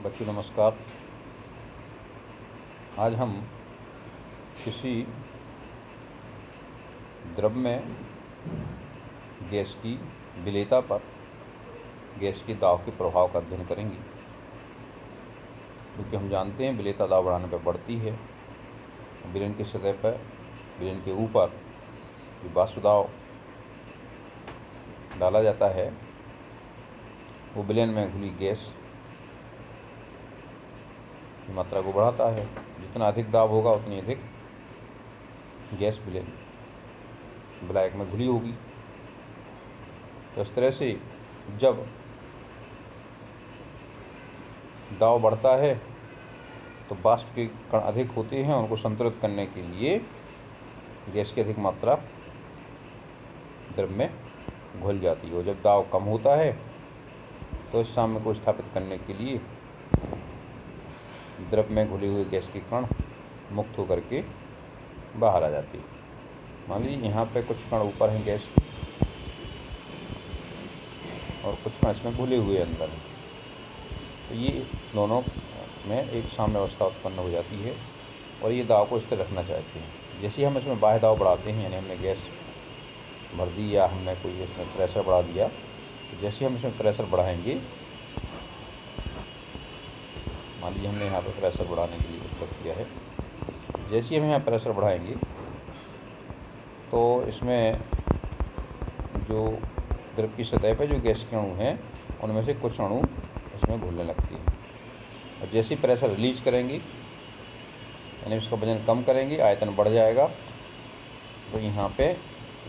बच्चों नमस्कार। आज हम किसी द्रव में गैस की विलेयता पर गैस के दाब के प्रभाव का अध्ययन करेंगे। क्योंकि हम जानते हैं विलेयता दाब बढ़ाने पर बढ़ती है। विलयन की सतह पर, विलयन के ऊपर वाष्प दाब डाला जाता है, वो विलयन में घुली गैस की मात्रा को बढ़ाता है। जितना अधिक दाब होगा उतनी अधिक गैस विलायक में घुली होगी। तो इस तरह से जब दाब बढ़ता है तो वाष्प के कण अधिक होते हैं, उनको संतुलित करने के लिए गैस की अधिक मात्रा द्रव में घुल जाती है। और जब दाब कम होता है तो इस साम्य को स्थापित करने के लिए द्रव में घुले हुए गैस के कण मुक्त होकर के बाहर आ जाती है। मान लीजिए यहाँ पे कुछ कण ऊपर हैं गैस के और कुछ कण इसमें घुले हुए अंदर हैं। तो ये दोनों में एक साम्य अवस्था उत्पन्न हो जाती है और ये दाब को स्थिर रखना चाहते हैं। जैसे ही हम इसमें बाह्य दाब बढ़ाते हैं, यानी हमने गैस भर दी या हमने कोई इसमें प्रेशर बढ़ा दिया, तो जैसे हम इसमें प्रेशर बढ़ाएंगे, मान लीजिए हमने यहाँ पे प्रेशर बढ़ाने के लिए उपयोग किया है, जैसे ही हम यहाँ प्रेशर बढ़ाएंगे तो इसमें जो द्रव की सतह पर जो गैस के अणु हैं उनमें से कुछ अणु इसमें घुलने लगती हैं। और जैसे ही प्रेशर रिलीज करेंगे, यानी इसका वजन कम करेंगे, आयतन बढ़ जाएगा, तो यहाँ पे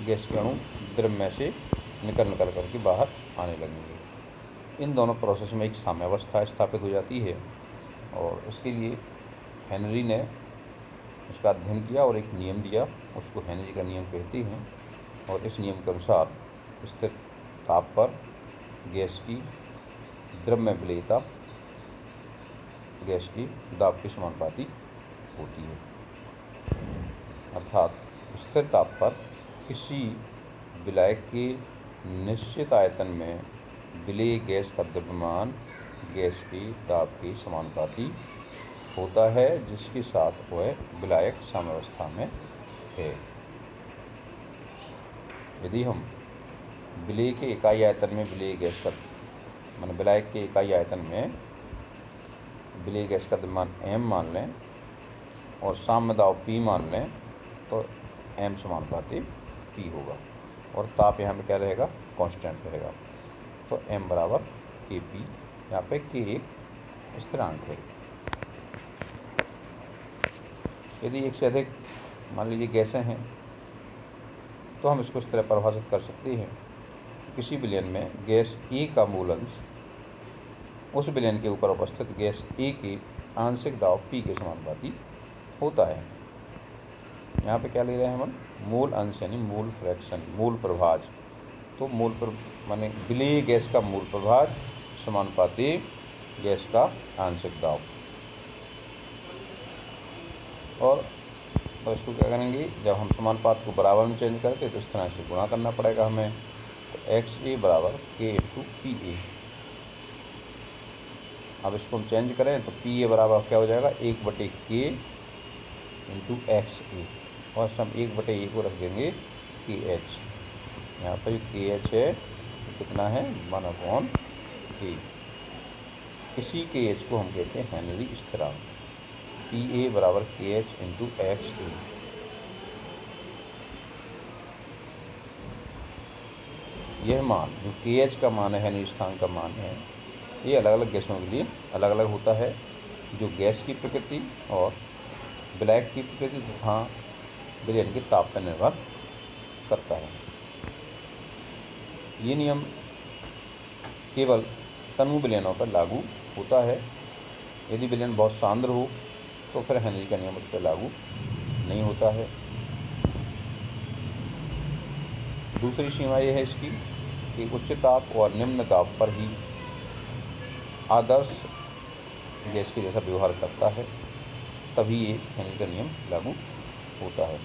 गैस के अणु द्रव में से निकल करके बाहर आने लगेंगे। इन दोनों प्रोसेस में एक साम्यावस्था स्थापित हो जाती है और इसके लिए हेनरी ने इसका अध्ययन किया और एक नियम दिया, उसको हेनरी का नियम कहते हैं। और इस नियम के अनुसार स्थिर ताप पर गैस की द्रव में विलेयता गैस की दाब के समानुपाती होती है। अर्थात स्थिर ताप पर किसी विलायक के निश्चित आयतन में विलेय गैस का द्रव्यमान गैस की दाब के समानुपाती होता है, जिसके साथ वह विलायक साम्यावस्था में है। यदि हम विलेय के इकाई आयतन में विलेय गैस का विलायक के इकाई आयतन में विलेय गैस का द्रव्यमान m मान लें और साम्य दाब P मान लें, तो m समानुपाती P होगा और ताप यहाँ पे क्या रहेगा, कांस्टेंट रहेगा। तो m बराबर Kp, यहाँ पे K एक स्थिरांक है। यदि एक से अधिक मान लीजिए गैसें हैं तो हम इसको इस तरह परिभाषित कर सकते हैं। किसी विलयन में गैस A का मूल अंश उस विलयन के ऊपर उपस्थित गैस A के आंशिक दाब P के समानुपाती होता है। यहाँ पे क्या ले रहे हैं हम, मूल अंश यानी मूल फ्रैक्शन, मूल प्रभाज। तो माने विलेय गैस का मूल प्रभाज समानुपाती गैस का आंशिक दाब। और तो इसको क्या करेंगे, जब हम समानुपात को बराबर में चेंज करते तो इस तरह से गुणा करना पड़ेगा हमें। तो XA बराबर K इंटू PA। अब इसको हम चेंज करें तो PA बराबर क्या हो जाएगा, 1/K इंटू XA, और हम 1/A को रख देंगे KH। यहाँ पर KH है कितना है, 1/A। इसी KH को हम कहते हैं हेनरी स्थिरांक। PA बराबर KH इंटू XA। यह मान जो KH का मान है, हेनरी स्थिरांक का मान है, ये अलग अलग गैसों के लिए अलग अलग होता है, जो गैस की प्रकृति और विलायक की प्रकृति तथा विलयन के ताप पर निर्भर करता है। ये नियम केवल तनु विलयनों पर लागू होता है। यदि विलयन बहुत सांद्र हो तो फिर हेनरी का नियम उस पर लागू नहीं होता है। दूसरी सीमा यह है इसकी कि उच्च ताप और निम्न दाब पर ही आदर्श गैस के जैसा व्यवहार करता है, तभी ये हेनरी का नियम लागू होता है।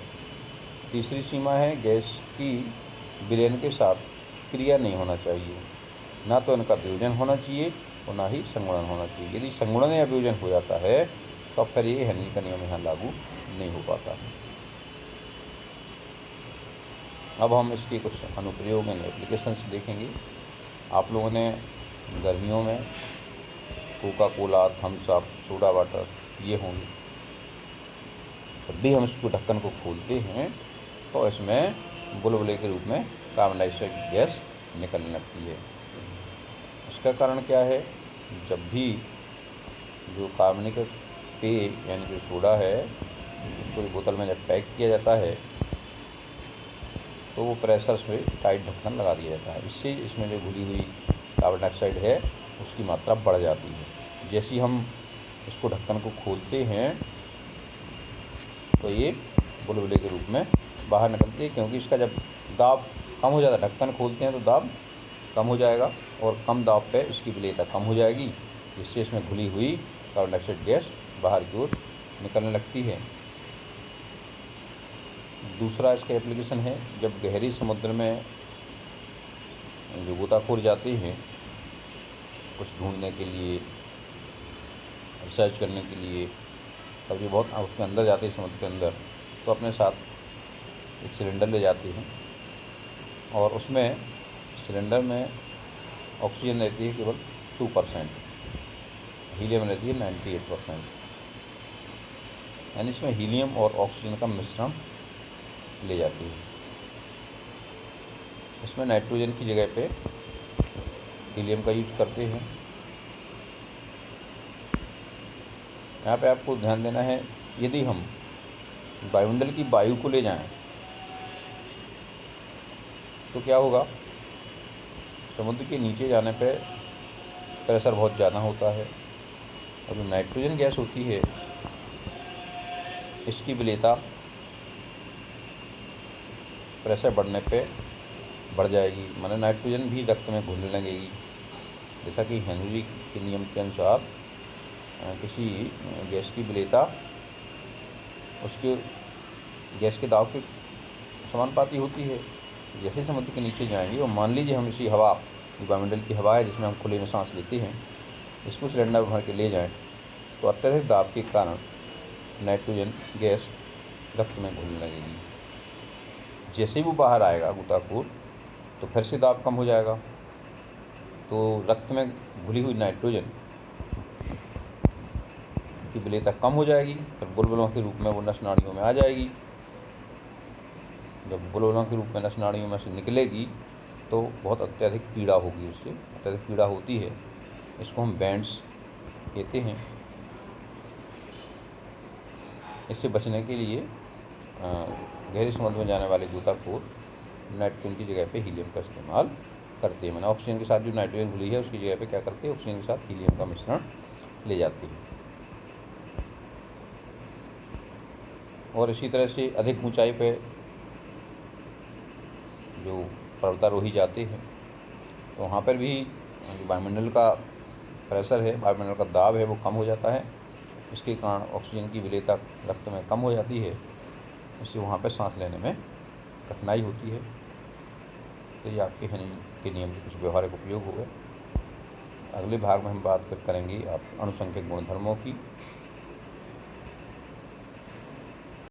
तीसरी सीमा है, गैस की विलयन के साथ क्रिया नहीं होना चाहिए, ना तो इनका वियोजन होना चाहिए और ना ही संगुणन होना चाहिए। यदि संगुणन या वियोजन हो जाता है तो फिर ये हेनरी का नियम यहाँ लागू नहीं हो पाता है। अब हम इसके कुछ अनुप्रयोग एंड एप्लीकेशंस देखेंगे। आप लोगों ने गर्मियों में Coca Cola, Thums Up, soda water ये होंगे। जब भी हम इसको ढक्कन को खोलते हैं तो इसमें बुलबुले के रूप में कार्बन डाइऑक्साइड गैस निकलने लगती है। इसका कारण क्या है? जब भी जो कार्बनिक पेय यानी जो सोडा है उसको बोतल में जब पैक किया जाता है तो वो प्रेशर से टाइट ढक्कन लगा दिया जाता है। इससे इसमें जो घुली हुई कार्बन डाइऑक्साइड है उसकी मात्रा बढ़ जाती है। जैसे ही हम इसको ढक्कन को खोलते हैं तो ये बुलबुले के रूप में बाहर निकलती है, क्योंकि इसका जब दाब कम हो जाता है, ढक्कन खोलते हैं तो दाब कम हो जाएगा और कम दाब पे इसकी विलेयता कम हो जाएगी, जिससे इसमें घुली हुई कार्बन डाइऑक्साइड गैस बाहर की ओर निकलने लगती है। दूसरा इसका एप्लीकेशन है, जब गहरी समुद्र में जो गोताखोर जाते हैं कुछ ढूंढने के लिए, रिसर्च करने के लिए, तब ये बहुत उसके अंदर जाते हैं समुद्र के अंदर, तो अपने साथ एक सिलेंडर ले जाते हैं और उसमें सिलेंडर में ऑक्सीजन रहती है केवल 2%, हीलियम रहती है 98%। यानी इसमें हीलियम और ऑक्सीजन का मिश्रण ले जाती है। इसमें नाइट्रोजन की जगह पे हीलियम का यूज करते हैं। यहाँ पे आपको ध्यान देना है, यदि हम वायुमंडल की वायु को ले जाएं तो क्या होगा? समुद्र के नीचे जाने पे प्रेशर बहुत ज़्यादा होता है और जो नाइट्रोजन गैस होती है इसकी विलेयता प्रेशर बढ़ने पे बढ़ जाएगी, माने नाइट्रोजन भी रक्त में घुलने लगेगी। जैसा कि हेनरी के नियम के अनुसार किसी गैस की विलेयता उसके गैस के दाब के समानुपाती होती है। जैसे समुद्र के नीचे जाएंगे और मान लीजिए हम इसी हवा, वायुमंडल की हवा है जिसमें हम खुले में सांस लेते हैं, इसको सिलेंडर भर के ले जाएं तो अत्यधिक दाब के कारण नाइट्रोजन गैस रक्त में घुलने लगेगी। जैसे ही वो बाहर आएगा गोताखोर तो फिर से दाब कम हो जाएगा, तो रक्त में घुली हुई नाइट्रोजन की विलेयता कम हो जाएगी, फिर बुलबुलों के रूप में वो नस नाड़ियों में आ जाएगी। जब बुलबुलों के रूप में नस नाड़ियों में से निकलेगी तो बहुत अत्यधिक पीड़ा होगी, उससे अत्यधिक पीड़ा होती है। इसको हम बैंड्स कहते हैं। इससे बचने के लिए गहरी समुद्र में जाने वाले गोताखोर नाइट्रोजन की जगह पे हीलियम का इस्तेमाल करते हैं। मैंने ऑक्सीजन के साथ जो नाइट्रोजन घुली है उसकी जगह पे क्या करते हैं? ऑक्सीजन के साथ हीलियम का मिश्रण ले जाते हैं। और इसी तरह से अधिक ऊंचाई पे जो पर्वतारोही जाते हैं तो वहाँ पर भी वायुमंडल का प्रेशर है, वायुमंडल का दाब है, वो कम हो जाता है। इसके कारण ऑक्सीजन की विलेयता रक्त में कम हो जाती है, इससे वहाँ पर सांस लेने में कठिनाई होती है। तो ये आपके हेनरी के नियम के कुछ व्यवहारिक उपयोग हो गए। अगले भाग में हम बात करेंगे आप अणुसंख्यक गुणधर्मों की।